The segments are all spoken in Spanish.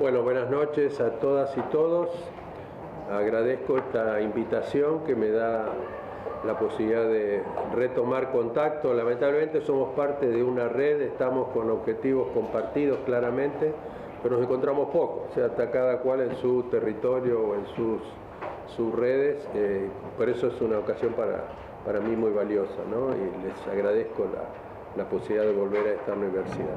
Bueno, buenas noches a todas y todos. Agradezco esta invitación que me da la posibilidad de retomar contacto. Lamentablemente somos parte de una red, estamos con objetivos compartidos claramente, pero nos encontramos poco, o sea, está cada cual en su territorio o en sus redes, por eso es una ocasión para mí muy valiosa, ¿no? Y les agradezco la posibilidad de volver a esta universidad.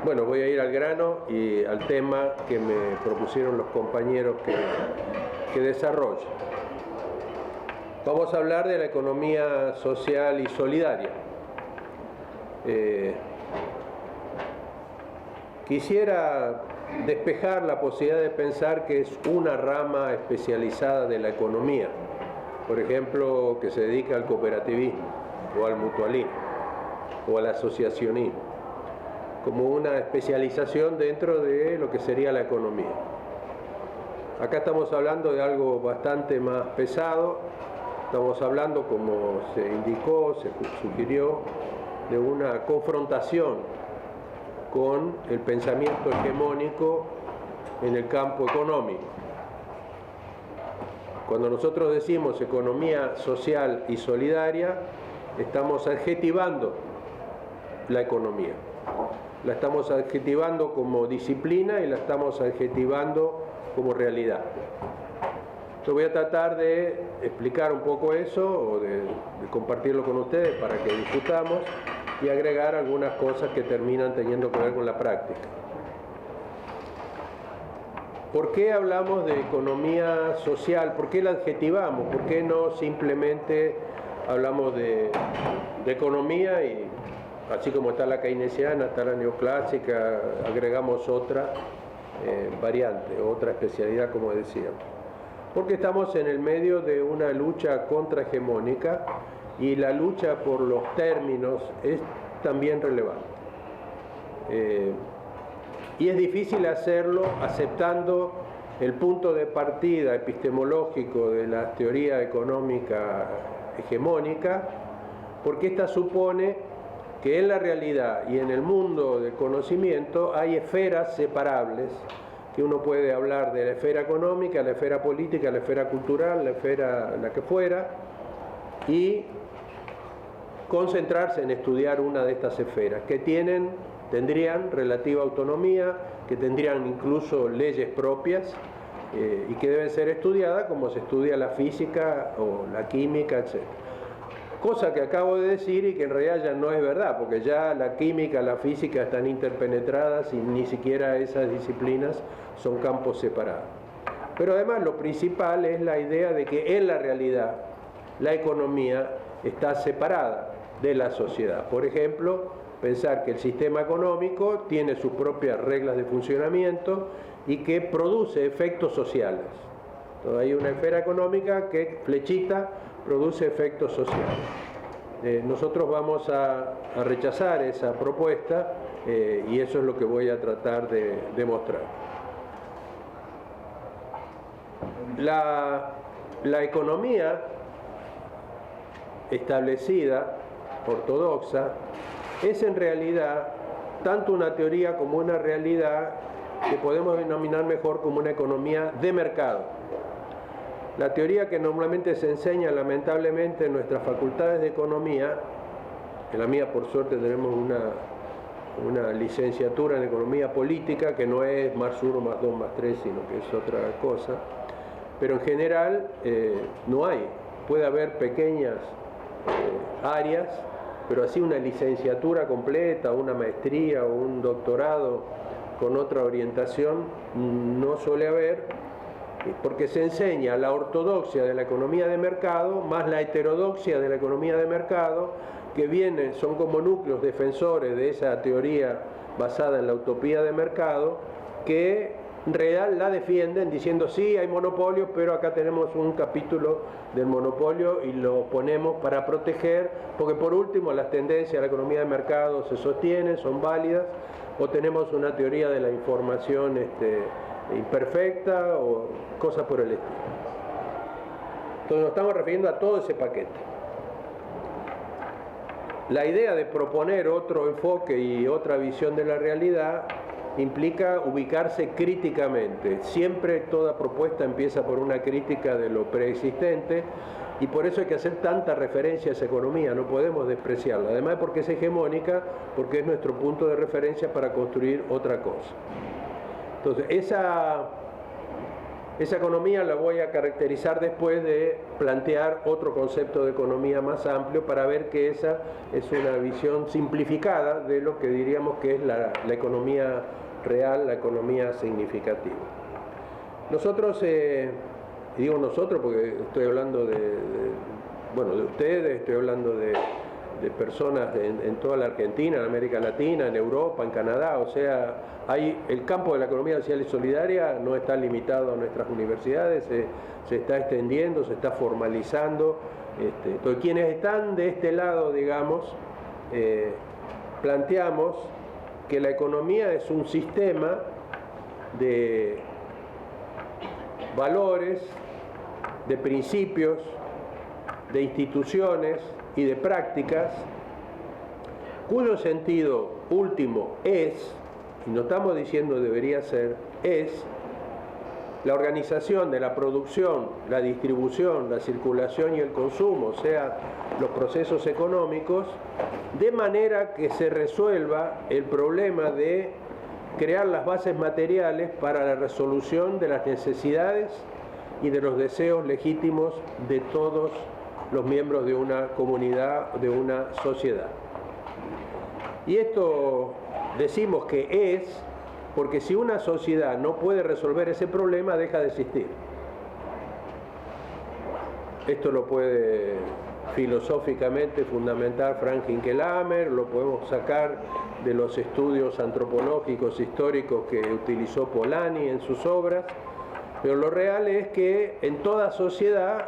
Bueno, voy a ir al grano y al tema que me propusieron los compañeros que desarrollo. Vamos a hablar de la economía social y solidaria. Quisiera despejar la posibilidad de pensar que es una rama especializada de la economía, por ejemplo, que se dedica al cooperativismo o al mutualismo o al asociacionismo, como una especialización dentro de lo que sería la economía. Acá estamos hablando de algo bastante más pesado, estamos hablando, como se indicó, se sugirió, de una confrontación con el pensamiento hegemónico en el campo económico. Cuando nosotros decimos economía social y solidaria, estamos adjetivando la economía. La estamos adjetivando como disciplina y la estamos adjetivando como realidad. Yo voy a tratar de explicar un poco eso o de compartirlo con ustedes para que discutamos y agregar algunas cosas que terminan teniendo que ver con la práctica. ¿Por qué hablamos de economía social? ¿Por qué la adjetivamos? ¿Por qué no simplemente hablamos de economía y así como está la keynesiana, está la neoclásica, agregamos otra variante, otra especialidad, como decíamos? Porque estamos en el medio de una lucha contrahegemónica y la lucha por los términos es también relevante. Y es difícil hacerlo aceptando el punto de partida epistemológico de la teoría económica hegemónica, porque esta supone que en la realidad y en el mundo del conocimiento hay esferas separables, que uno puede hablar de la esfera económica, la esfera política, la esfera cultural, la esfera la que fuera, y concentrarse en estudiar una de estas esferas, que tendrían relativa autonomía, que tendrían incluso leyes propias y que deben ser estudiadas como se estudia la física o la química, etc. Cosa que acabo de decir y que en realidad ya no es verdad, porque ya la química, la física están interpenetradas y ni siquiera esas disciplinas son campos separados. Pero además lo principal es la idea de que en la realidad la economía está separada de la sociedad. Por ejemplo, pensar que el sistema económico tiene sus propias reglas de funcionamiento y que produce efectos sociales. Entonces hay una esfera económica que, flechita, produce efectos sociales. Nosotros vamos a rechazar esa propuesta y eso es lo que voy a tratar de demostrar. La economía establecida, ortodoxa, es en realidad tanto una teoría como una realidad que podemos denominar mejor como una economía de mercado. La teoría que normalmente se enseña lamentablemente en nuestras facultades de economía, en la mía por suerte tenemos una licenciatura en economía política que no es más 1 más 2 más 3, sino que es otra cosa, pero en general no hay, puede haber pequeñas áreas, pero así una licenciatura completa, una maestría o un doctorado con otra orientación no suele haber, porque se enseña la ortodoxia de la economía de mercado más la heterodoxia de la economía de mercado, que son como núcleos defensores de esa teoría basada en la utopía de mercado, que en realidad la defienden diciendo sí, hay monopolios, pero acá tenemos un capítulo del monopolio y lo ponemos para proteger, porque por último las tendencias de la economía de mercado se sostienen, son válidas, o tenemos una teoría de la información imperfecta o cosas por el estilo. Entonces nos estamos refiriendo a todo ese paquete. La idea de proponer otro enfoque y otra visión de la realidad implica ubicarse críticamente. Siempre toda propuesta empieza por una crítica de lo preexistente y por eso hay que hacer tanta referencia a esa economía, no podemos despreciarla. Además porque es hegemónica, porque es nuestro punto de referencia para construir otra cosa. Entonces, esa economía la voy a caracterizar después de plantear otro concepto de economía más amplio para ver que esa es una visión simplificada de lo que diríamos que es la economía real, la economía significativa. Nosotros, y digo nosotros porque estoy hablando de ustedes, estoy hablando de personas en toda la Argentina, en América Latina, en Europa, en Canadá, o sea, el campo de la economía social y solidaria no está limitado a nuestras universidades, se está extendiendo, se está formalizando. Entonces, quienes están de este lado, digamos, planteamos que la economía es un sistema de valores, de principios, de instituciones y de prácticas cuyo sentido último es, y no estamos diciendo debería ser, es la organización de la producción, la distribución, la circulación y el consumo, o sea, los procesos económicos, de manera que se resuelva el problema de crear las bases materiales para la resolución de las necesidades y de los deseos legítimos de todos los miembros de una comunidad, de una sociedad. Y esto decimos que es porque si una sociedad no puede resolver ese problema, deja de existir. Esto lo puede filosóficamente fundamentar Frank Hinkelamer, lo podemos sacar de los estudios antropológicos históricos que utilizó Polanyi en sus obras, pero lo real es que en toda sociedad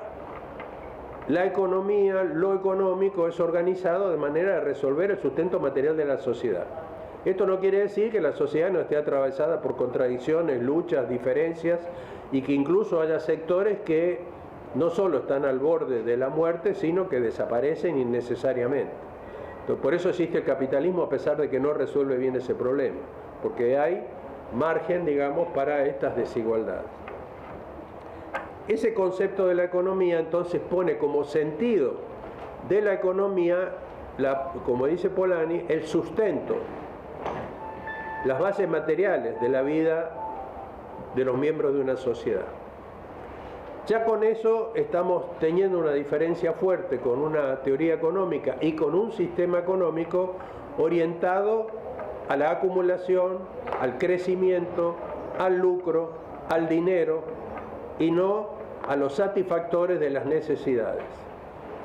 la economía, lo económico es organizado de manera de resolver el sustento material de la sociedad. Esto no quiere decir que la sociedad no esté atravesada por contradicciones, luchas, diferencias y que incluso haya sectores que no solo están al borde de la muerte, sino que desaparecen innecesariamente. Entonces, por eso existe el capitalismo a pesar de que no resuelve bien ese problema, porque hay margen, digamos, para estas desigualdades. Ese concepto de la economía entonces pone como sentido de la economía, como dice Polanyi, el sustento, las bases materiales de la vida de los miembros de una sociedad. Ya con eso estamos teniendo una diferencia fuerte con una teoría económica y con un sistema económico orientado a la acumulación, al crecimiento, al lucro, al dinero y no a los satisfactores de las necesidades.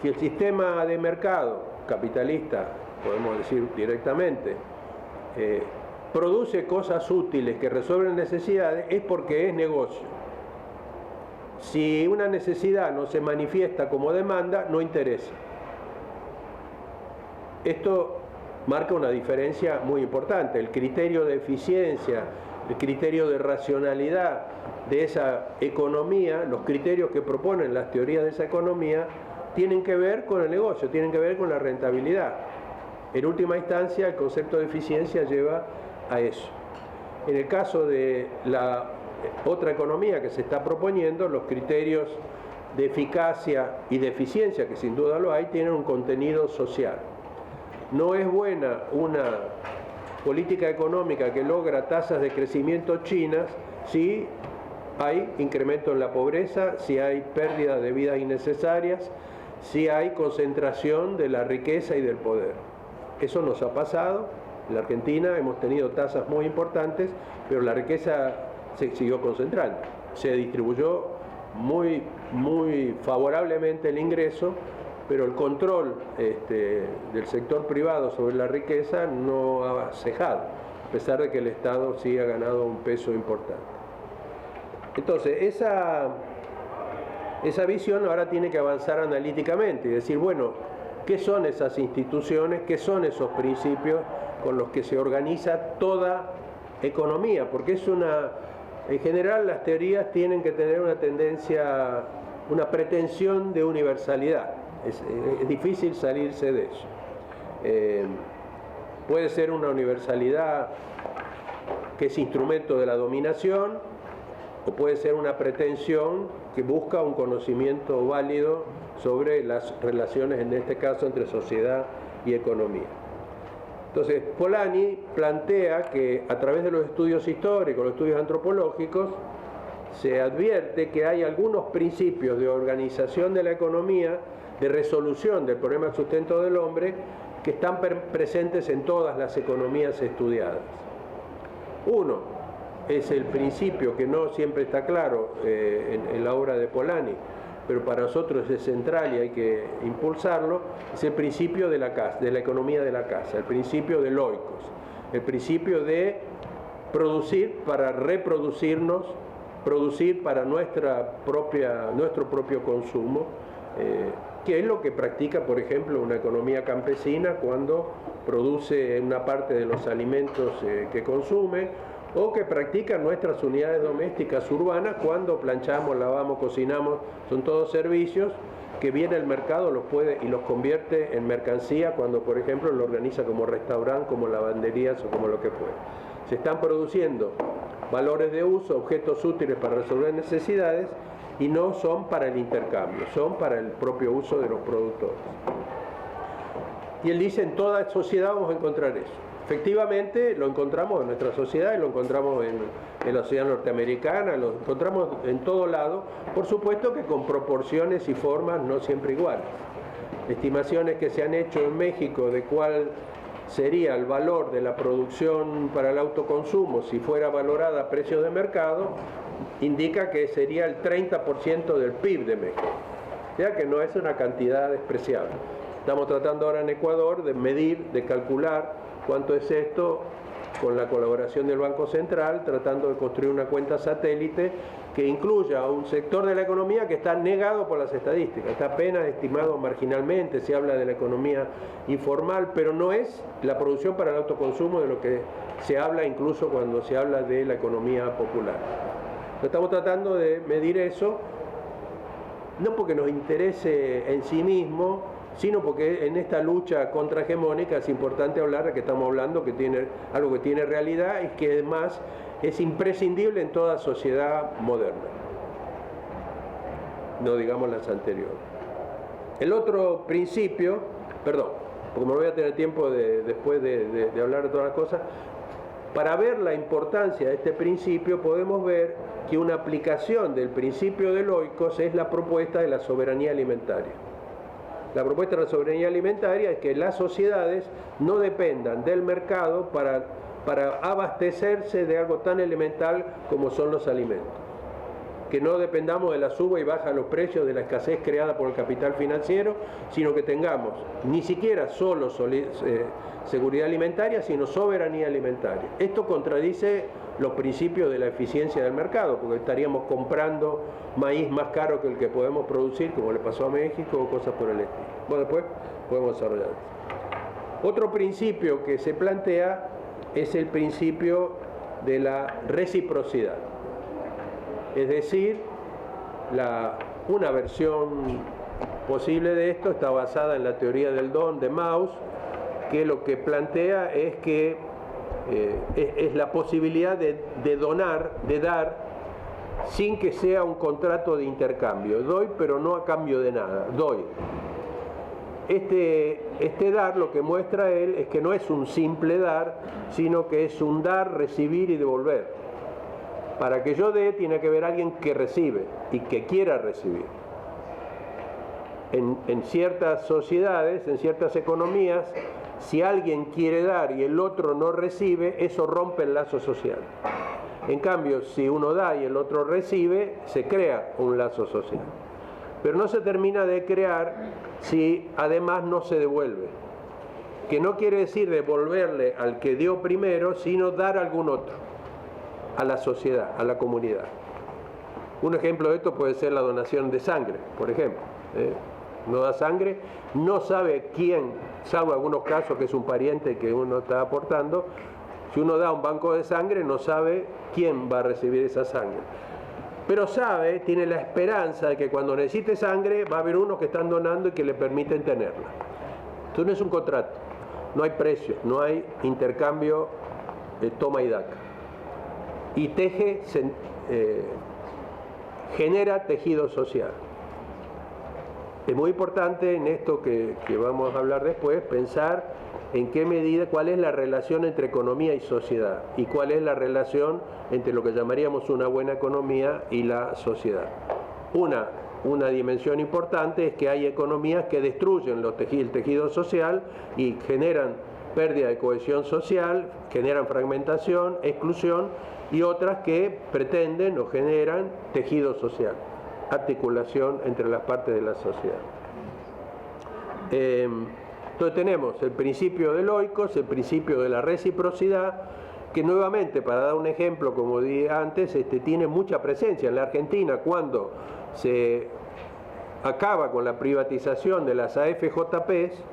Si el sistema de mercado capitalista, podemos decir directamente, produce cosas útiles que resuelven necesidades, es porque es negocio. Si una necesidad no se manifiesta como demanda, no interesa. Esto marca una diferencia muy importante. El criterio de eficiencia, el criterio de racionalidad de esa economía, los criterios que proponen las teorías de esa economía, tienen que ver con el negocio, tienen que ver con la rentabilidad. En última instancia, el concepto de eficiencia lleva a eso. En el caso de la otra economía que se está proponiendo, los criterios de eficacia y de eficiencia, que sin duda lo hay, tienen un contenido social. No es buena una política económica que logra tasas de crecimiento chinas si hay incremento en la pobreza, si hay pérdida de vidas innecesarias, si hay concentración de la riqueza y del poder. Eso nos ha pasado. En la Argentina hemos tenido tasas muy importantes, pero la riqueza se siguió concentrando. Se distribuyó muy favorablemente el ingreso, pero el control del sector privado sobre la riqueza no ha cejado, a pesar de que el Estado sí ha ganado un peso importante. Entonces, esa visión ahora tiene que avanzar analíticamente y decir, bueno, ¿qué son esas instituciones? ¿Qué son esos principios con los que se organiza toda economía? Porque en general las teorías tienen que tener una tendencia, una pretensión de universalidad. Es difícil salirse de eso. Puede ser una universalidad que es instrumento de la dominación, o puede ser una pretensión que busca un conocimiento válido sobre las relaciones, en este caso, entre sociedad y economía. Entonces, Polanyi plantea que a través de los estudios históricos, los estudios antropológicos, se advierte que hay algunos principios de organización de la economía, de resolución del problema del sustento del hombre, que están presentes en todas las economías estudiadas. Uno es el principio que no siempre está claro en la obra de Polanyi, pero para nosotros es central y hay que impulsarlo, es el principio de la casa, de la economía de la casa, el principio del oikos, el principio de producir para reproducirnos, producir para nuestro propio consumo, que es lo que practica, por ejemplo, una economía campesina cuando produce una parte de los alimentos que consume, o que practican nuestras unidades domésticas urbanas cuando planchamos, lavamos, cocinamos. Son todos servicios que viene el mercado los puede y los convierte en mercancía cuando, por ejemplo, lo organiza como restaurante, como lavanderías o como lo que fuera. Se están produciendo valores de uso, objetos útiles para resolver necesidades, y no son para el intercambio, son para el propio uso de los productores. Y él dice, en toda sociedad vamos a encontrar eso. Efectivamente, lo encontramos en nuestra sociedad y lo encontramos en la sociedad norteamericana, lo encontramos en todo lado, por supuesto que con proporciones y formas no siempre iguales. Estimaciones que se han hecho en México de cuál sería el valor de la producción para el autoconsumo si fuera valorada a precios de mercado, indica que sería el 30% del PIB de México. O sea que no es una cantidad despreciable. Estamos tratando ahora en Ecuador de medir, de calcular cuánto es esto con la colaboración del Banco Central, tratando de construir una cuenta satélite que incluya a un sector de la economía que está negado por las estadísticas, está apenas estimado marginalmente, se habla de la economía informal, pero no es la producción para el autoconsumo de lo que se habla incluso cuando se habla de la economía popular. Estamos tratando de medir eso, no porque nos interese en sí mismo, sino porque en esta lucha contrahegemónica es importante hablar de que estamos hablando que tiene algo que tiene realidad y que además es imprescindible en toda sociedad moderna, no digamos las anteriores. El otro principio, perdón, porque me voy a tener tiempo después de hablar de todas las cosas, para ver la importancia de este principio podemos ver que una aplicación del principio del oikos es la propuesta de la soberanía alimentaria. La propuesta de la soberanía alimentaria es que las sociedades no dependan del mercado para abastecerse de algo tan elemental como son los alimentos. Que no dependamos de la suba y baja de los precios, de la escasez creada por el capital financiero, sino que tengamos ni siquiera solo seguridad alimentaria, sino soberanía alimentaria. Esto contradice los principios de la eficiencia del mercado, porque estaríamos comprando maíz más caro que el que podemos producir, como le pasó a México, o cosas por el estilo. Bueno, después podemos desarrollar eso. Otro principio que se plantea es el principio de la reciprocidad. Es decir, una versión posible de esto está basada en la teoría del don de Mauss, que lo que plantea es que es la posibilidad de donar, de dar, sin que sea un contrato de intercambio. Doy, pero no a cambio de nada, doy. Este dar lo que muestra él es que no es un simple dar, sino que es un dar, recibir y devolver. Para que yo dé, tiene que haber alguien que recibe y que quiera recibir. En ciertas sociedades, en ciertas economías, si alguien quiere dar y el otro no recibe, eso rompe el lazo social. En cambio, si uno da y el otro recibe, se crea un lazo social. Pero no se termina de crear si además no se devuelve. Que no quiere decir devolverle al que dio primero, sino dar a algún otro, a la sociedad, a la comunidad. Un ejemplo de esto puede ser la donación de sangre, por ejemplo. Uno da sangre, no sabe quién, salvo algunos casos que es un pariente que uno está aportando. Si uno da un banco de sangre, no sabe quién va a recibir esa sangre. Pero sabe, tiene la esperanza de que cuando necesite sangre va a haber unos que están donando y que le permiten tenerla. Entonces no es un contrato, no hay precio, no hay intercambio de toma y daca. y genera tejido social. Es muy importante en esto que vamos a hablar después, pensar en qué medida, cuál es la relación entre economía y sociedad y cuál es la relación entre lo que llamaríamos una buena economía y la sociedad. Una dimensión importante es que hay economías que destruyen el tejido social y generan pérdida de cohesión social, generan fragmentación, exclusión, y otras que pretenden o generan tejido social, articulación entre las partes de la sociedad. Entonces tenemos el principio del oikos, el principio de la reciprocidad, que nuevamente, para dar un ejemplo, como dije antes, tiene mucha presencia en la Argentina. Cuando se acaba con la privatización de las AFJPs,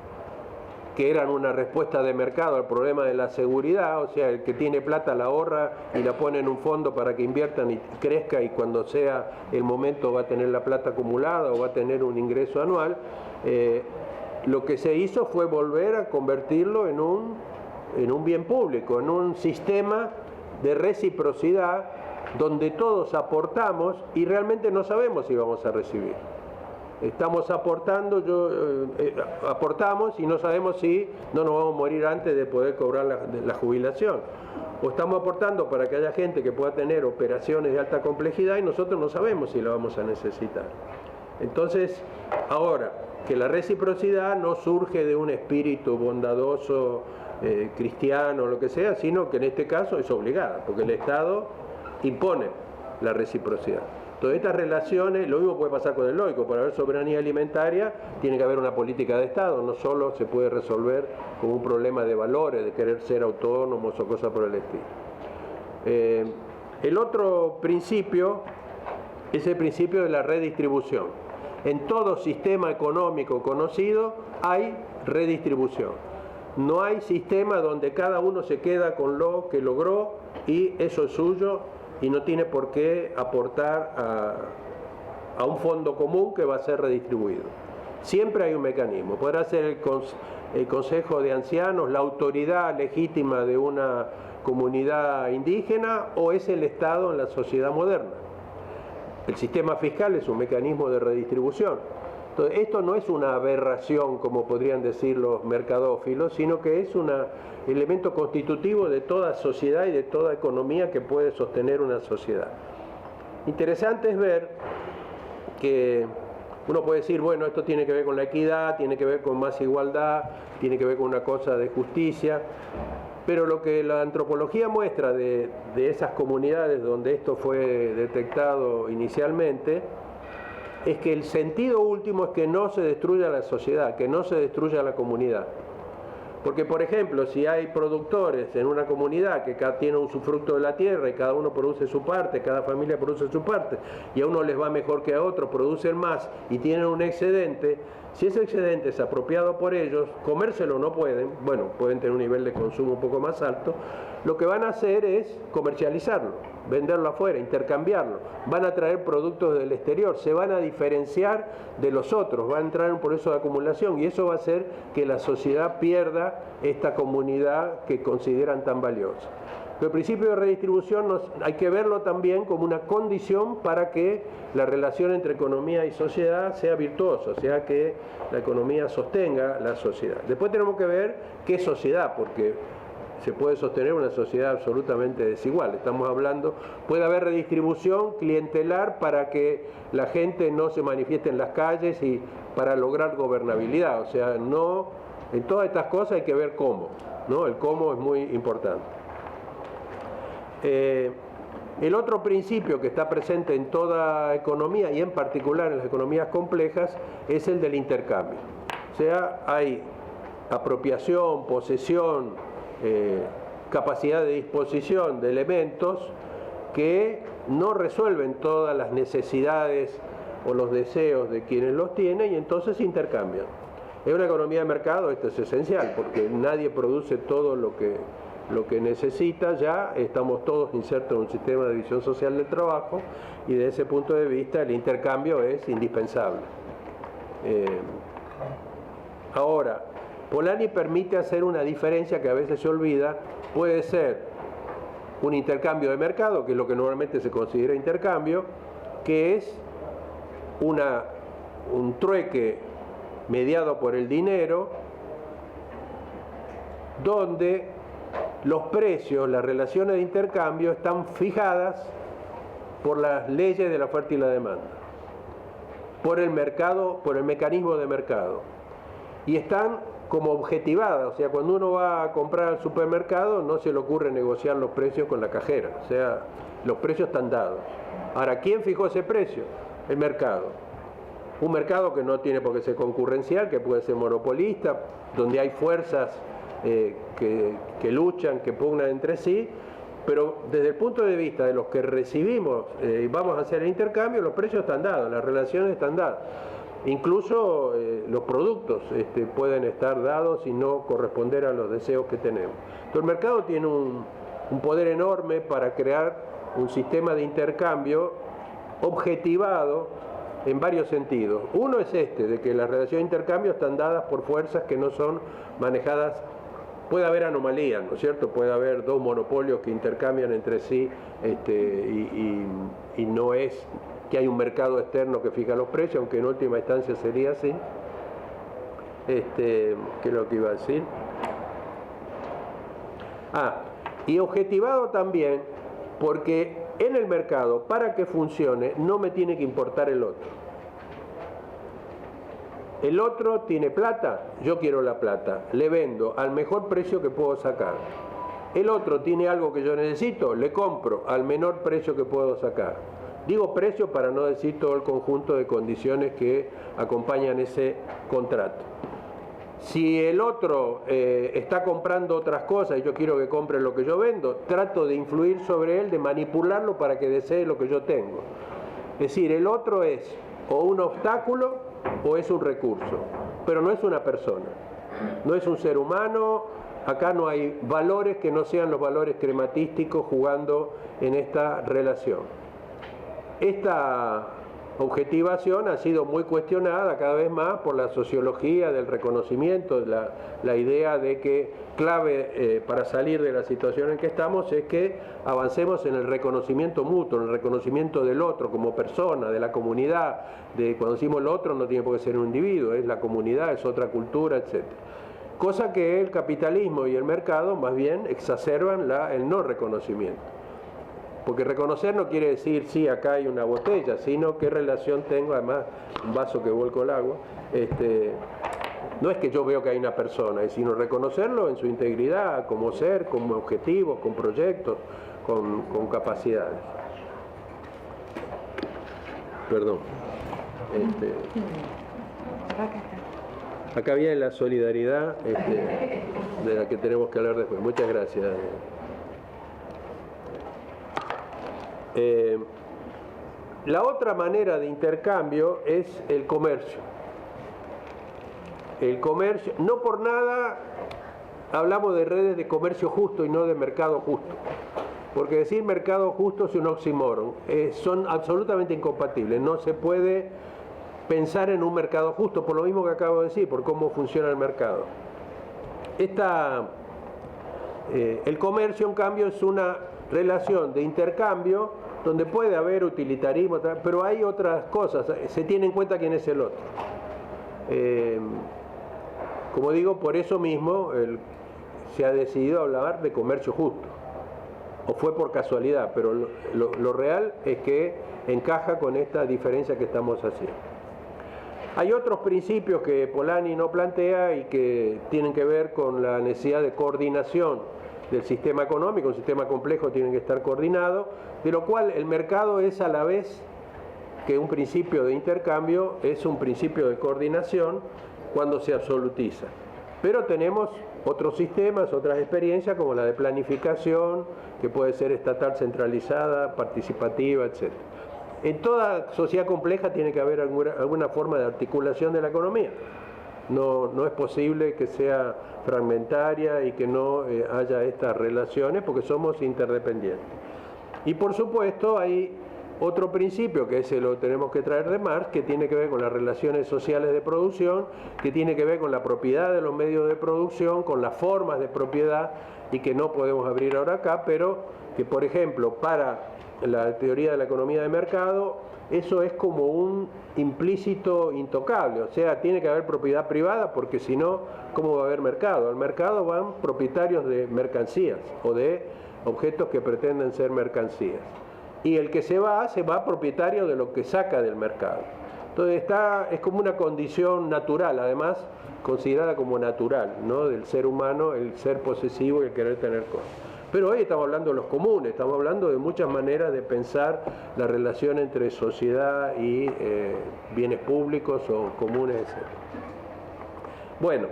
que eran una respuesta de mercado al problema de la seguridad, o sea, el que tiene plata la ahorra y la pone en un fondo para que inviertan y crezca, y cuando sea el momento va a tener la plata acumulada o va a tener un ingreso anual. Lo que se hizo fue volver a convertirlo en un bien público, en un sistema de reciprocidad donde todos aportamos y realmente no sabemos si vamos a recibir. Estamos aportando, aportamos y no sabemos si no nos vamos a morir antes de poder cobrar la jubilación. O estamos aportando para que haya gente que pueda tener operaciones de alta complejidad y nosotros no sabemos si la vamos a necesitar. Entonces, ahora, que la reciprocidad no surge de un espíritu bondadoso, cristiano o lo que sea, sino que en este caso es obligada, porque el Estado impone la reciprocidad. Entonces estas relaciones, lo mismo puede pasar con el oico. Para haber soberanía alimentaria tiene que haber una política de Estado, no solo se puede resolver con un problema de valores, de querer ser autónomos o cosas por el estilo. El otro principio es el principio de la redistribución. En todo sistema económico conocido hay redistribución. No hay sistema donde cada uno se queda con lo que logró y eso es suyo y no tiene por qué aportar a un fondo común que va a ser redistribuido. Siempre hay un mecanismo. Podrá ser el Consejo de Ancianos, la autoridad legítima de una comunidad indígena, o es el Estado en la sociedad moderna. El sistema fiscal es un mecanismo de redistribución. Entonces, esto no es una aberración, como podrían decir los mercadófilos, sino que es un elemento constitutivo de toda sociedad y de toda economía que puede sostener una sociedad. Interesante es ver que uno puede decir, bueno, esto tiene que ver con la equidad, tiene que ver con más igualdad, tiene que ver con una cosa de justicia, pero lo que la antropología muestra de esas comunidades donde esto fue detectado inicialmente, es que el sentido último es que no se destruya la sociedad, que no se destruya la comunidad. Porque, por ejemplo, si hay productores en una comunidad que tienen un usufructo de la tierra y cada uno produce su parte, cada familia produce su parte, y a uno les va mejor que a otro, producen más y tienen un excedente, si ese excedente es apropiado por ellos, comérselo no pueden, bueno, pueden tener un nivel de consumo un poco más alto, lo que van a hacer es comercializarlo, venderlo afuera, intercambiarlo, van a traer productos del exterior, se van a diferenciar de los otros, va a entrar en un proceso de acumulación y eso va a hacer que la sociedad pierda esta comunidad que consideran tan valiosa. Pero el principio de redistribución hay que verlo también como una condición para que la relación entre economía y sociedad sea virtuosa, o sea que la economía sostenga la sociedad. Después tenemos que ver qué sociedad, porque se puede sostener una sociedad absolutamente desigual. Estamos hablando, puede haber redistribución clientelar para que la gente no se manifieste en las calles y para lograr gobernabilidad. O sea, no, en todas estas cosas hay que ver cómo, ¿no? El cómo es muy importante. El otro principio que está presente en toda economía y en particular en las economías complejas es el del intercambio. O sea, hay apropiación, posesión, capacidad de disposición de elementos que no resuelven todas las necesidades o los deseos de quienes los tienen y entonces se intercambian. En una economía de mercado esto es esencial porque nadie produce todo lo que necesita, ya estamos todos insertos en un sistema de división social del trabajo y desde ese punto de vista el intercambio es indispensable. Ahora, Polanyi permite hacer una diferencia que a veces se olvida, puede ser un intercambio de mercado, que es lo que normalmente se considera intercambio, que es un trueque mediado por el dinero, donde los precios, las relaciones de intercambio están fijadas por las leyes de la oferta y la demanda, por el mercado, por el mecanismo de mercado, y están como objetivadas. O sea, cuando uno va a comprar al supermercado no se le ocurre negociar los precios con la cajera, o sea, los precios están dados. Ahora, ¿quién fijó ese precio? El mercado. Un mercado que no tiene por qué ser concurrencial, que puede ser monopolista, donde hay fuerzas que luchan, que pugnan entre sí, pero desde el punto de vista de los que recibimos y vamos a hacer el intercambio, los precios están dados, las relaciones están dadas. Incluso los productos pueden estar dados y no corresponder a los deseos que tenemos. Entonces el mercado tiene un poder enorme para crear un sistema de intercambio objetivado en varios sentidos. Uno es de que las relaciones de intercambio están dadas por fuerzas que no son manejadas. Puede haber anomalías, ¿no es cierto? Puede haber dos monopolios que intercambian entre sí y no es que hay un mercado externo que fija los precios, aunque en última instancia sería así. ¿Qué es lo que iba a decir? Y objetivado también porque en el mercado, para que funcione, no me tiene que importar el otro. El otro tiene plata, yo quiero la plata, le vendo al mejor precio que puedo sacar. El otro tiene algo que yo necesito, le compro al menor precio que puedo sacar. Digo precio para no decir todo el conjunto de condiciones que acompañan ese contrato. Si el otro está comprando otras cosas y yo quiero que compre lo que yo vendo, trato de influir sobre él, de manipularlo para que desee lo que yo tengo. Es decir, el otro es o un obstáculo o es un recurso, pero no es una persona, no es un ser humano. Acá no hay valores que no sean los valores crematísticos jugando en esta relación. Esta objetivación ha sido muy cuestionada cada vez más por la sociología del reconocimiento, la idea de que clave para salir de la situación en que estamos es que avancemos en el reconocimiento mutuo, en el reconocimiento del otro como persona, de la comunidad. Cuando decimos el otro no tiene por qué ser un individuo, es la comunidad, es otra cultura, etc. Cosa que el capitalismo y el mercado más bien exacerban el no reconocimiento. Porque reconocer no quiere decir, sí, acá hay una botella, sino qué relación tengo, además, un vaso que vuelco el agua. No es que yo veo que hay una persona, sino reconocerlo en su integridad, como ser, como objetivos, con proyectos, con capacidades. Perdón. Acá viene la solidaridad de la que tenemos que hablar después. Muchas gracias. La otra manera de intercambio es el comercio. El comercio, no por nada hablamos de redes de comercio justo y no de mercado justo, porque decir mercado justo es un oxímoron, son absolutamente incompatibles. No se puede pensar en un mercado justo, por lo mismo que acabo de decir, por cómo funciona el mercado. El comercio, en cambio, es una relación de intercambio donde puede haber utilitarismo, pero hay otras cosas, se tiene en cuenta quién es el otro. Como digo, por eso mismo se ha decidido hablar de comercio justo, o fue por casualidad, pero lo real es que encaja con esta diferencia que estamos haciendo. Hay otros principios que Polanyi no plantea y que tienen que ver con la necesidad de coordinación del sistema económico. Un sistema complejo tiene que estar coordinado, de lo cual el mercado es a la vez que un principio de intercambio, es un principio de coordinación cuando se absolutiza. Pero tenemos otros sistemas, otras experiencias como la de planificación, que puede ser estatal centralizada, participativa, etc. En toda sociedad compleja tiene que haber alguna forma de articulación de la economía. No es posible que sea fragmentaria y que no haya estas relaciones porque somos interdependientes. Y por supuesto hay otro principio, que ese lo tenemos que traer de Marx, que tiene que ver con las relaciones sociales de producción, que tiene que ver con la propiedad de los medios de producción, con las formas de propiedad, y que no podemos abrir ahora acá, pero que, por ejemplo, para la teoría de la economía de mercado, eso es como un implícito intocable, o sea, tiene que haber propiedad privada, porque si no, ¿cómo va a haber mercado? Al mercado van propietarios de mercancías o de objetos que pretenden ser mercancías. Y el que se va propietario de lo que saca del mercado. Entonces es como una condición natural, además considerada como natural, ¿no?, del ser humano, el ser posesivo y el querer tener cosas. Pero hoy estamos hablando de los comunes, estamos hablando de muchas maneras de pensar la relación entre sociedad y bienes públicos o comunes, etc. Bueno,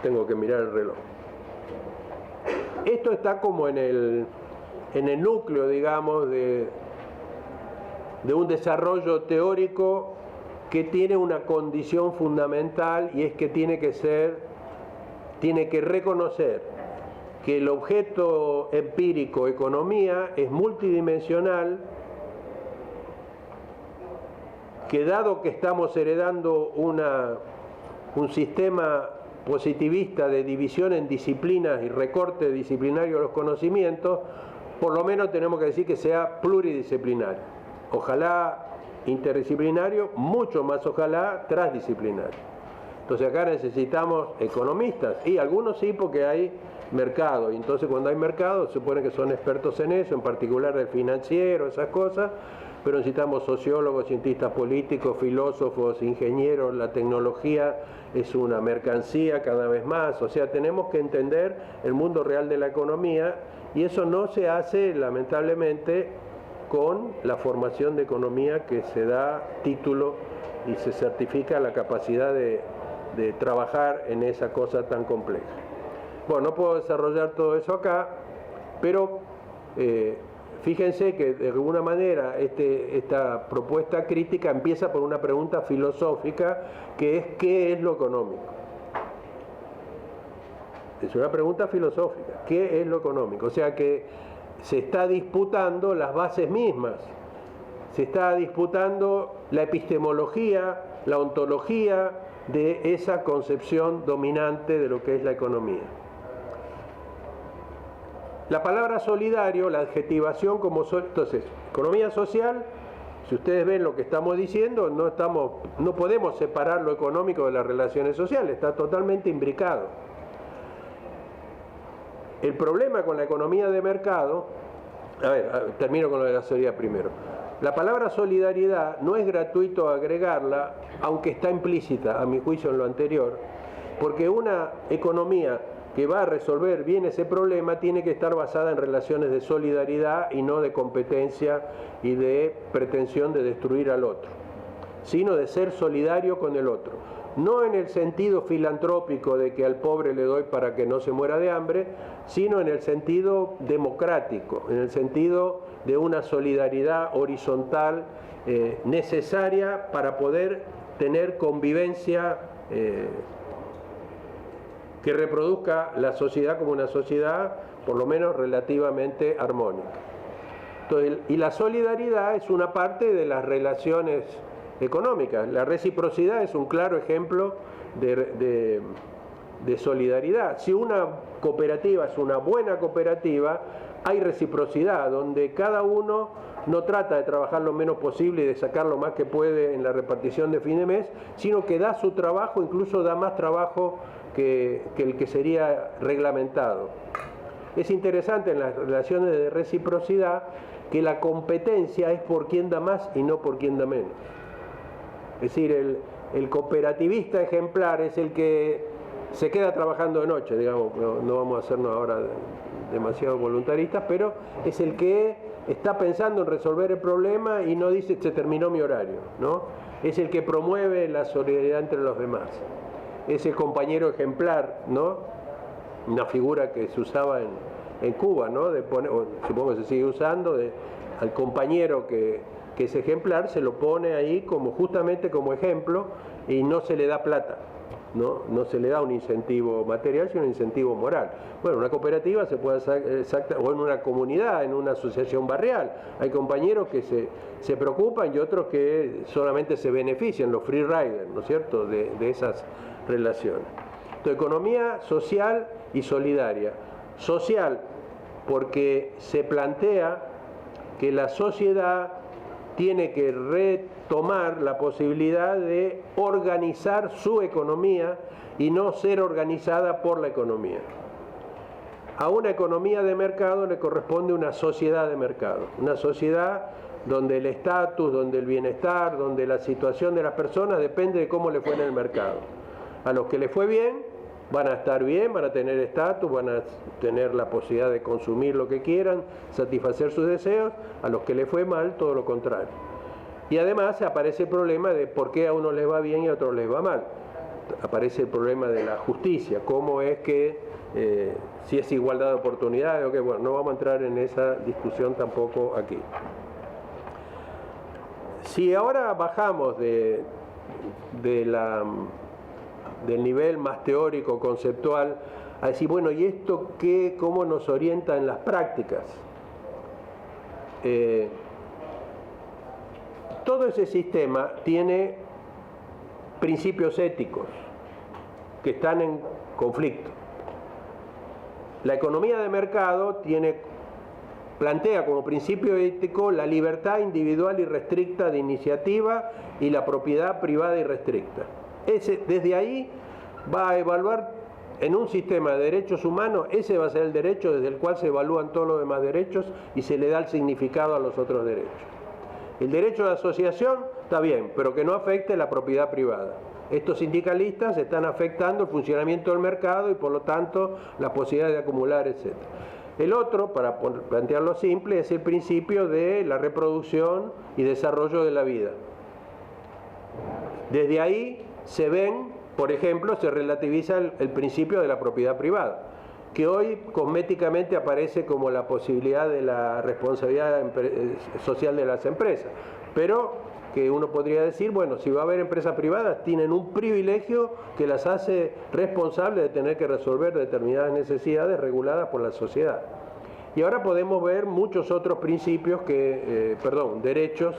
tengo que mirar el reloj. Esto está como en el núcleo, digamos, de un desarrollo teórico que tiene una condición fundamental, y es que tiene que reconocer que el objeto empírico economía es multidimensional, que dado que estamos heredando un sistema positivista de división en disciplinas y recorte disciplinario de los conocimientos, por lo menos tenemos que decir que sea pluridisciplinario. Ojalá interdisciplinario, mucho más ojalá transdisciplinario. Entonces acá necesitamos economistas, y algunos sí, porque hay mercado, y entonces cuando hay mercado se supone que son expertos en eso, en particular del financiero, esas cosas, pero necesitamos sociólogos, cientistas políticos, filósofos, ingenieros. La tecnología es una mercancía cada vez más, o sea, tenemos que entender el mundo real de la economía, y eso no se hace, lamentablemente, con la formación de economía que se da título y se certifica la capacidad de trabajar en esa cosa tan compleja. Bueno, no puedo desarrollar todo eso acá, pero fíjense que de alguna manera esta propuesta crítica empieza por una pregunta filosófica, que es ¿qué es lo económico? Es una pregunta filosófica, ¿qué es lo económico? O sea que se está disputando las bases mismas, se está disputando la epistemología, la ontología de esa concepción dominante de lo que es la economía. La palabra solidario, la adjetivación como entonces, economía social, si ustedes ven lo que estamos diciendo, no podemos separar lo económico de las relaciones sociales, está totalmente imbricado. El problema con la economía de mercado, termino con lo de la solidaridad primero. La palabra solidaridad no es gratuito agregarla, aunque está implícita, a mi juicio, en lo anterior, porque una economía que va a resolver bien ese problema tiene que estar basada en relaciones de solidaridad y no de competencia y de pretensión de destruir al otro, sino de ser solidario con el otro. No en el sentido filantrópico de que al pobre le doy para que no se muera de hambre, sino en el sentido democrático, en el sentido de una solidaridad horizontal necesaria para poder tener convivencia que reproduzca la sociedad como una sociedad por lo menos relativamente armónica. Entonces, y la solidaridad es una parte de las relaciones económicas. La reciprocidad es un claro ejemplo de solidaridad. Si una cooperativa es una buena cooperativa, hay reciprocidad, donde cada uno no trata de trabajar lo menos posible y de sacar lo más que puede en la repartición de fin de mes, sino que da su trabajo, incluso da más trabajo que el que sería reglamentado. Es interesante en las relaciones de reciprocidad que la competencia es por quien da más y no por quien da menos. Es decir, el cooperativista ejemplar es el que se queda trabajando de noche, digamos, no vamos a hacernos ahora demasiado voluntaristas, pero es el que está pensando en resolver el problema y no dice se terminó mi horario, ¿no? Es el que promueve la solidaridad entre los demás. Es el compañero ejemplar, ¿no? Una figura que se usaba en Cuba, ¿no? Supongo que se sigue usando, al compañero que es ejemplar, se lo pone ahí justamente como ejemplo y no se le da plata. No se le da un incentivo material, sino un incentivo moral. Bueno, una cooperativa se puede hacer o en una comunidad, en una asociación barrial. Hay compañeros que se preocupan y otros que solamente se benefician, los free riders, ¿no es cierto?, de esas relaciones. Entonces, economía social y solidaria. Social, porque se plantea que la sociedad tiene que retomar la posibilidad de organizar su economía y no ser organizada por la economía. A una economía de mercado le corresponde una sociedad de mercado, una sociedad donde el estatus, donde el bienestar, donde la situación de las personas depende de cómo le fue en el mercado. A los que les fue bien, van a estar bien, van a tener estatus, van a tener la posibilidad de consumir lo que quieran, satisfacer sus deseos. A los que les fue mal, todo lo contrario. Y además aparece el problema de por qué a unos les va bien y a otros les va mal. Aparece el problema de la justicia, cómo es que, si es igualdad de oportunidades, okay, bueno, no vamos a entrar en esa discusión tampoco aquí. Si ahora bajamos del nivel más teórico, conceptual, a decir, bueno, ¿y esto qué, cómo nos orienta en las prácticas? Todo ese sistema tiene principios éticos que están en conflicto. La economía de mercado plantea como principio ético la libertad individual y restricta de iniciativa y la propiedad privada y restricta. Desde ahí va a evaluar en un sistema de derechos humanos, ese va a ser el derecho desde el cual se evalúan todos los demás derechos y se le da el significado a los otros derechos. El derecho de asociación está bien, pero que no afecte la propiedad privada. Estos sindicalistas están afectando el funcionamiento del mercado y por lo tanto la posibilidad de acumular, etc. El otro, para plantearlo simple, es el principio de la reproducción y desarrollo de la vida. Desde ahí se ven, por ejemplo, se relativiza el principio de la propiedad privada, que hoy cosméticamente aparece como la posibilidad de la responsabilidad social de las empresas, pero que uno podría decir, bueno, si va a haber empresas privadas, tienen un privilegio que las hace responsables de tener que resolver determinadas necesidades reguladas por la sociedad. Y ahora podemos ver muchos otros principios derechos,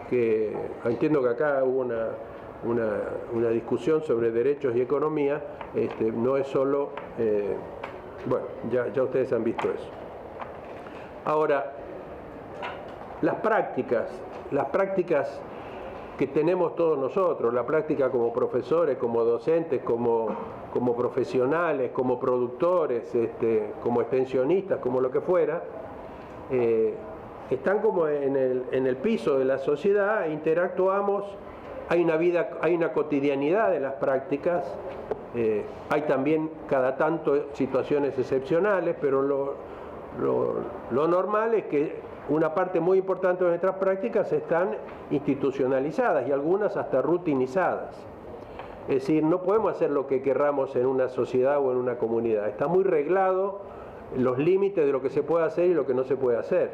que entiendo que acá hubo una discusión sobre derechos y economía, no es solo, bueno, ya ustedes han visto eso. Ahora, las prácticas que tenemos todos nosotros, la práctica como profesores, como docentes, como profesionales, como productores, como extensionistas, como lo que fuera, están como en el piso de la sociedad, interactuamos, hay una cotidianidad de las prácticas, hay también cada tanto situaciones excepcionales, pero lo normal es que una parte muy importante de nuestras prácticas están institucionalizadas y algunas hasta rutinizadas. Es decir, no podemos hacer lo que querramos en una sociedad o en una comunidad. Está muy reglado los límites de lo que se puede hacer y lo que no se puede hacer.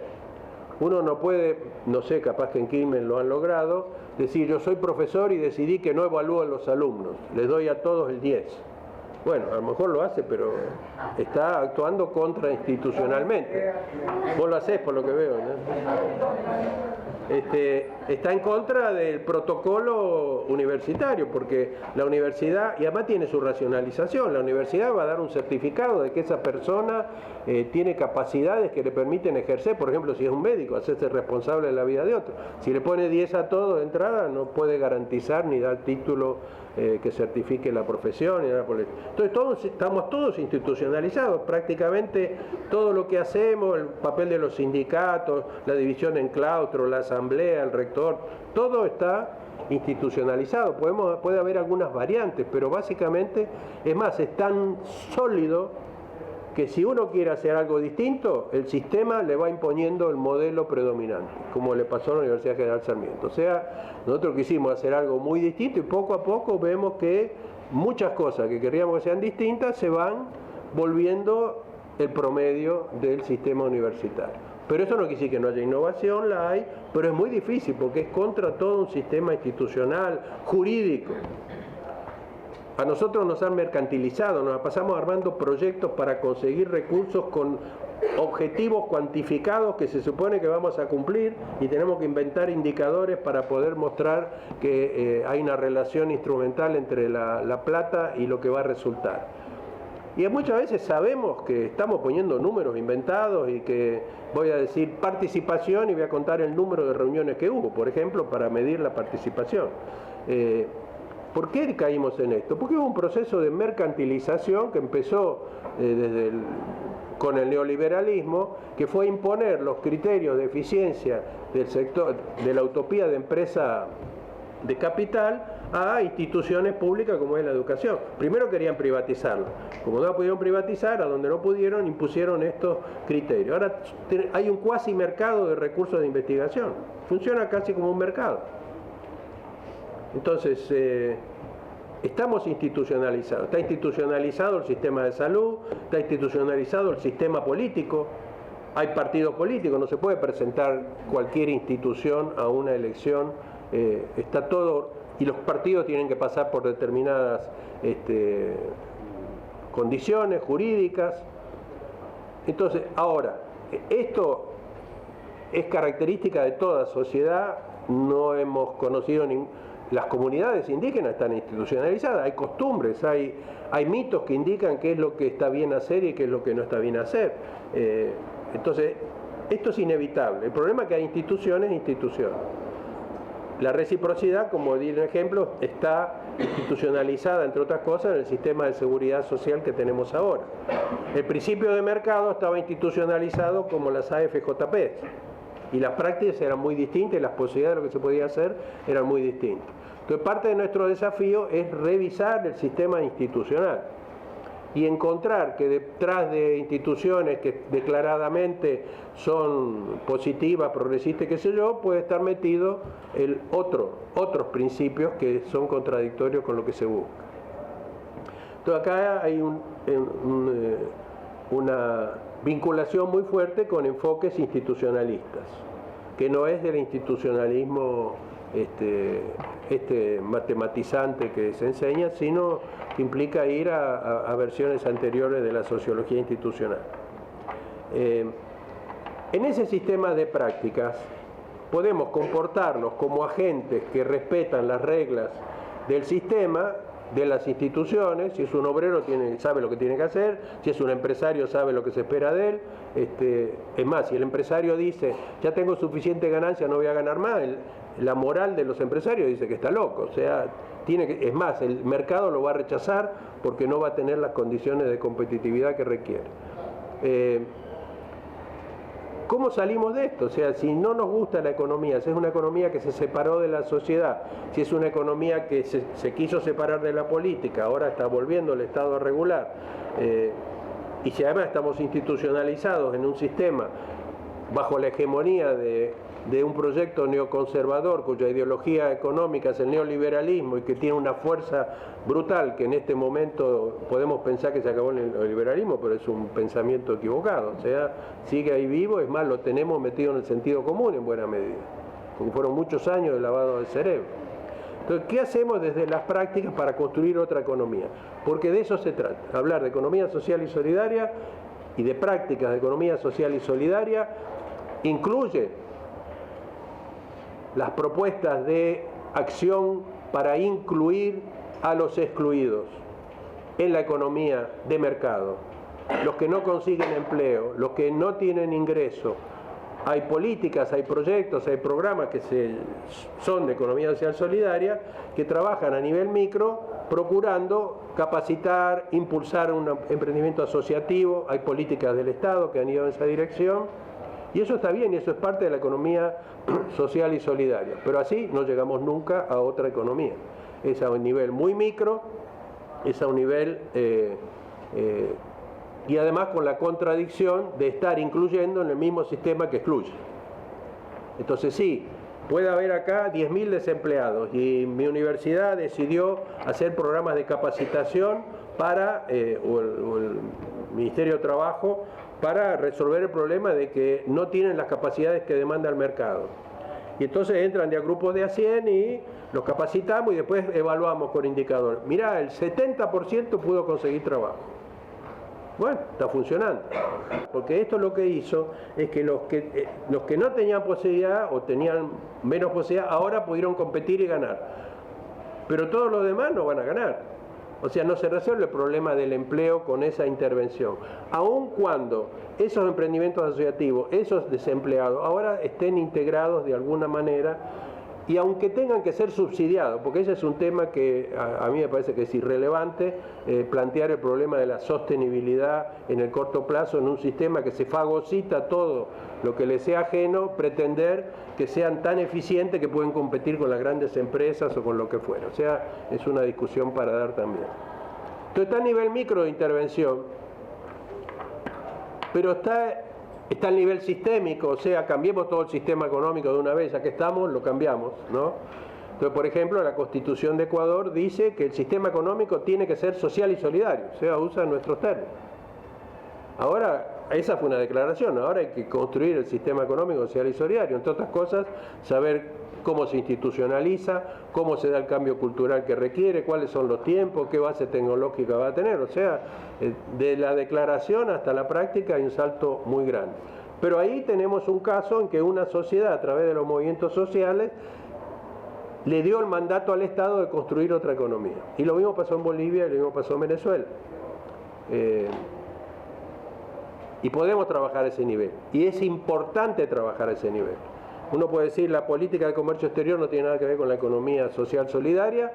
Uno no puede, no sé, capaz que en Quilmes lo han logrado, decir yo soy profesor y decidí que no evalúo a los alumnos, les doy a todos el 10. Bueno, a lo mejor lo hace, pero está actuando contrainstitucionalmente. Vos lo hacés por lo que veo, ¿no? Está en contra del protocolo universitario, porque la universidad, y además tiene su racionalización, la universidad va a dar un certificado de que esa persona tiene capacidades que le permiten ejercer, por ejemplo, si es un médico, hacerse responsable de la vida de otro. Si le pone 10 a todo de entrada, no puede garantizar ni dar título que certifique la profesión y nada por el... Entonces estamos todos institucionalizados, prácticamente todo lo que hacemos, el papel de los sindicatos, la división en claustro, la asamblea, el rector, todo está institucionalizado. Puede haber algunas variantes, pero básicamente, es más, es tan sólido que si uno quiere hacer algo distinto, el sistema le va imponiendo el modelo predominante, como le pasó a la Universidad General Sarmiento. O sea, nosotros quisimos hacer algo muy distinto y poco a poco vemos que muchas cosas que queríamos que sean distintas se van volviendo el promedio del sistema universitario. Pero eso no quiere decir que no haya innovación, la hay, pero es muy difícil porque es contra todo un sistema institucional, jurídico. A nosotros nos han mercantilizado, nos pasamos armando proyectos para conseguir recursos con objetivos cuantificados que se supone que vamos a cumplir y tenemos que inventar indicadores para poder mostrar que hay una relación instrumental entre la plata y lo que va a resultar. Y muchas veces sabemos que estamos poniendo números inventados y que voy a decir participación y voy a contar el número de reuniones que hubo, por ejemplo, para medir la participación. ¿Por qué caímos en esto? Porque hubo un proceso de mercantilización que empezó con el neoliberalismo, que fue imponer los criterios de eficiencia del sector, de la utopía de empresa de capital, a instituciones públicas como es la educación. Primero querían privatizarlo. Como no la pudieron privatizar, a donde no pudieron, impusieron estos criterios. Ahora hay un cuasi mercado de recursos de investigación. Funciona casi como un mercado. Entonces, estamos institucionalizados. Está institucionalizado el sistema de salud, está institucionalizado el sistema político. Hay partidos políticos, no se puede presentar cualquier institución a una elección. Está todo, y los partidos tienen que pasar por determinadas condiciones jurídicas. Entonces, ahora, esto es característica de toda sociedad. No hemos conocido las comunidades indígenas están institucionalizadas, hay costumbres, hay mitos que indican qué es lo que está bien hacer y qué es lo que no está bien hacer. Entonces, esto es inevitable. El problema es que hay instituciones. La reciprocidad, como di un ejemplo, está institucionalizada, entre otras cosas, en el sistema de seguridad social que tenemos ahora. El principio de mercado estaba institucionalizado como las AFJP. Y las prácticas eran muy distintas y las posibilidades de lo que se podía hacer eran muy distintas. Entonces, parte de nuestro desafío es revisar el sistema institucional y encontrar que detrás de instituciones que declaradamente son positivas, progresistas, qué sé yo, puede estar metido otros principios que son contradictorios con lo que se busca. Entonces, acá hay una vinculación muy fuerte con enfoques institucionalistas, que no es del institucionalismo matematizante que se enseña, sino que implica ir a versiones anteriores de la sociología institucional. En ese sistema de prácticas podemos comportarnos como agentes que respetan las reglas del sistema, de las instituciones. Si es un obrero sabe lo que tiene que hacer, si es un empresario sabe lo que se espera de él. Es más, si el empresario dice ya tengo suficiente ganancia, no voy a ganar más, la moral de los empresarios dice que está loco. O sea, es más, el mercado lo va a rechazar porque no va a tener las condiciones de competitividad que requiere. ¿Cómo salimos de esto? O sea, si no nos gusta la economía, si es una economía que se separó de la sociedad, si es una economía que se quiso separar de la política, ahora está volviendo el Estado a regular, y si además estamos institucionalizados en un sistema bajo la hegemonía de un proyecto neoconservador cuya ideología económica es el neoliberalismo y que tiene una fuerza brutal, que en este momento podemos pensar que se acabó el neoliberalismo, pero es un pensamiento equivocado. O sea, sigue ahí vivo, es más, lo tenemos metido en el sentido común en buena medida, porque fueron muchos años de lavado del cerebro. Entonces, ¿qué hacemos desde las prácticas para construir otra economía? Porque de eso se trata, hablar de economía social y solidaria y de prácticas de economía social y solidaria. Incluye las propuestas de acción para incluir a los excluidos en la economía de mercado, los que no consiguen empleo, los que no tienen ingreso. Hay políticas, hay proyectos, hay programas que son de economía social solidaria que trabajan a nivel micro procurando capacitar, impulsar un emprendimiento asociativo. Hay políticas del Estado que han ido en esa dirección. Y eso está bien, y eso es parte de la economía social y solidaria. Pero así no llegamos nunca a otra economía. Es a un nivel muy micro, es a un nivel... y además con la contradicción de estar incluyendo en el mismo sistema que excluye. Entonces sí, puede haber acá 10.000 desempleados y mi universidad decidió hacer programas de capacitación para, o el Ministerio de Trabajo, para resolver el problema de que no tienen las capacidades que demanda el mercado. Y entonces entran de a grupos de a 100 y los capacitamos y después evaluamos con indicadores. Mirá, el 70% pudo conseguir trabajo. Bueno, está funcionando. Porque esto lo que hizo es que los que no tenían posibilidad o tenían menos posibilidad, ahora pudieron competir y ganar. Pero todos los demás no van a ganar. O sea, no se resuelve el problema del empleo con esa intervención. Aun cuando esos emprendimientos asociativos, esos desempleados, ahora estén integrados de alguna manera, y aunque tengan que ser subsidiados, porque ese es un tema que a mí me parece que es irrelevante, plantear el problema de la sostenibilidad en el corto plazo en un sistema que se fagocita todo lo que les sea ajeno, pretender que sean tan eficientes que pueden competir con las grandes empresas o con lo que fuera. O sea, es una discusión para dar también. Entonces está a nivel micro de intervención, pero está al nivel sistémico, o sea, cambiemos todo el sistema económico de una vez, ya que estamos, lo cambiamos, ¿no? Entonces, por ejemplo, la Constitución de Ecuador dice que el sistema económico tiene que ser social y solidario, o sea, usa nuestros términos. Ahora, esa fue una declaración, ahora hay que construir el sistema económico social y solidario, entre otras cosas, saber cómo se institucionaliza, cómo se da el cambio cultural que requiere, cuáles son los tiempos, qué base tecnológica va a tener. O sea, de la declaración hasta la práctica hay un salto muy grande. Pero ahí tenemos un caso en que una sociedad, a través de los movimientos sociales, le dio el mandato al Estado de construir otra economía. Y lo mismo pasó en Bolivia y lo mismo pasó en Venezuela. Y podemos trabajar a ese nivel. Y es importante trabajar a ese nivel. Uno puede decir la política de comercio exterior no tiene nada que ver con la economía social solidaria,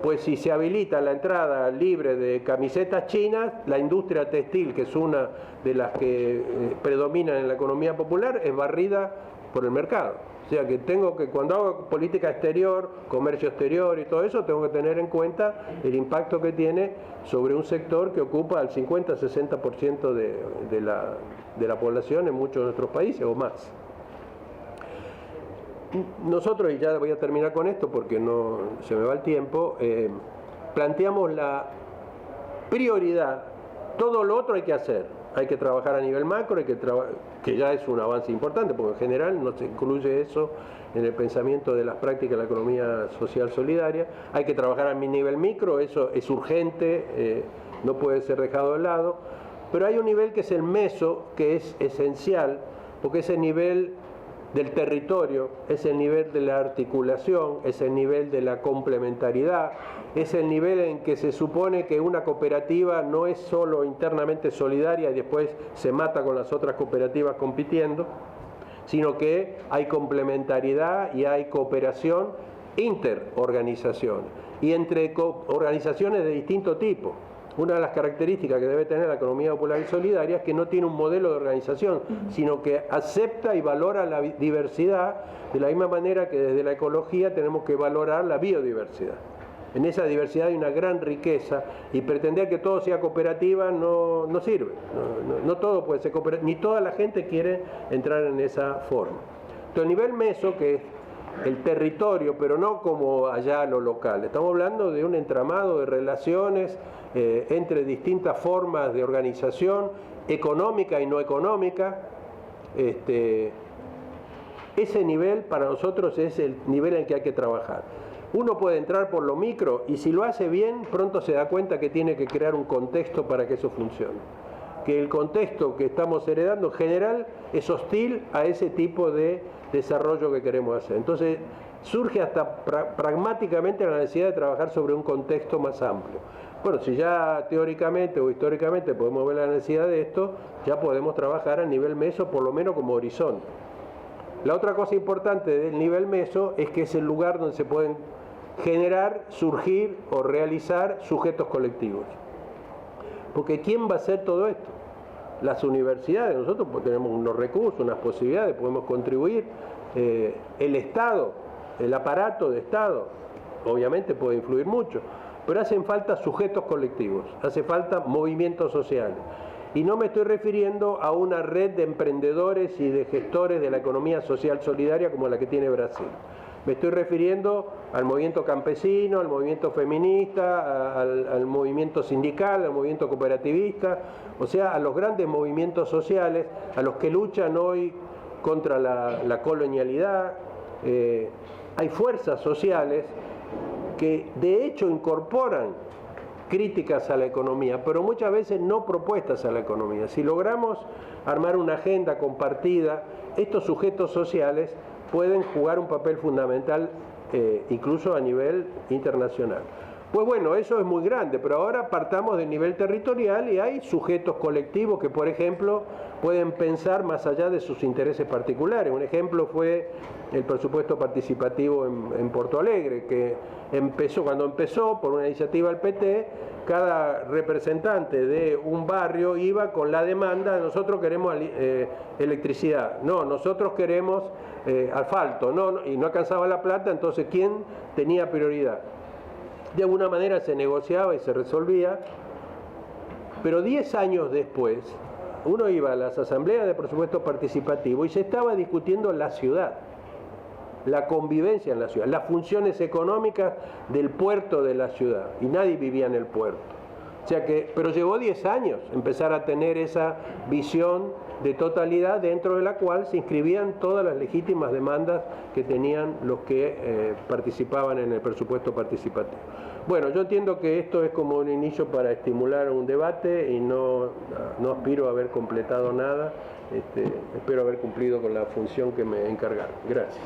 pues si se habilita la entrada libre de camisetas chinas, la industria textil, que es una de las que predominan en la economía popular, es barrida por el mercado. O sea que cuando hago política exterior, comercio exterior y todo eso, tengo que tener en cuenta el impacto que tiene sobre un sector que ocupa el 50-60% de la población en muchos de nuestros países o más. Nosotros, y ya voy a terminar con esto porque no se me va el tiempo, planteamos la prioridad. Todo lo otro hay que hacer. Hay que trabajar a nivel macro, que ya es un avance importante, porque en general no se incluye eso en el pensamiento de las prácticas de la economía social solidaria. Hay que trabajar a nivel micro, eso es urgente, no puede ser dejado de lado. Pero hay un nivel que es el meso, que es esencial, porque es el nivel del territorio, es el nivel de la articulación, es el nivel de la complementariedad, es el nivel en que se supone que una cooperativa no es solo internamente solidaria y después se mata con las otras cooperativas compitiendo, sino que hay complementariedad y hay cooperación interorganización y entre organizaciones de distinto tipo. Una de las características que debe tener la economía popular y solidaria es que no tiene un modelo de organización, sino que acepta y valora la diversidad de la misma manera que desde la ecología tenemos que valorar la biodiversidad. En esa diversidad hay una gran riqueza y pretender que todo sea cooperativa no sirve. No todo puede ser cooperativo, ni toda la gente quiere entrar en esa forma. Entonces, el nivel meso, que es el territorio, pero no como allá lo local. Estamos hablando de un entramado de relaciones entre distintas formas de organización económica y no económica. Ese nivel para nosotros es el nivel en que hay que trabajar. Uno puede entrar por lo micro y si lo hace bien, pronto se da cuenta que tiene que crear un contexto para que eso funcione. Que el contexto que estamos heredando en general es hostil a ese tipo de desarrollo que queremos hacer. Entonces surge hasta pragmáticamente la necesidad de trabajar sobre un contexto más amplio. Bueno, si ya teóricamente o históricamente podemos ver la necesidad de esto, ya podemos trabajar a nivel meso por lo menos como horizonte. La otra cosa importante del nivel meso es que es el lugar donde se pueden generar, surgir o realizar sujetos colectivos. Porque ¿quién va a hacer todo esto? Las universidades, nosotros tenemos unos recursos, unas posibilidades, podemos contribuir. El Estado, el aparato de Estado, obviamente puede influir mucho, pero hacen falta sujetos colectivos, hace falta movimientos sociales. Y no me estoy refiriendo a una red de emprendedores y de gestores de la economía social solidaria como la que tiene Brasil. Me estoy refiriendo al movimiento campesino, al movimiento feminista, al movimiento sindical, al movimiento cooperativista, o sea, a los grandes movimientos sociales, a los que luchan hoy contra la colonialidad, hay fuerzas sociales que de hecho incorporan críticas a la economía, pero muchas veces no propuestas a la economía. Si logramos armar una agenda compartida, estos sujetos sociales pueden jugar un papel fundamental incluso a nivel internacional. Pues bueno, eso es muy grande, pero ahora partamos del nivel territorial y hay sujetos colectivos que, por ejemplo, pueden pensar más allá de sus intereses particulares. Un ejemplo fue el presupuesto participativo en Porto Alegre, que cuando empezó por una iniciativa del PT, cada representante de un barrio iba con la demanda: nosotros queremos electricidad, no, nosotros queremos asfalto, no, y no alcanzaba la plata, entonces ¿quién tenía prioridad? De alguna manera se negociaba y se resolvía, pero 10 años después uno iba a las asambleas de presupuesto participativo y se estaba discutiendo la ciudad, la convivencia en la ciudad, las funciones económicas del puerto de la ciudad, y nadie vivía en el puerto. O sea que, pero llevó 10 años empezar a tener esa visión de totalidad dentro de la cual se inscribían todas las legítimas demandas que tenían los que participaban en el presupuesto participativo. Bueno, yo entiendo que esto es como un inicio para estimular un debate y no aspiro a haber completado nada. Espero haber cumplido con la función que me encargaron. Gracias.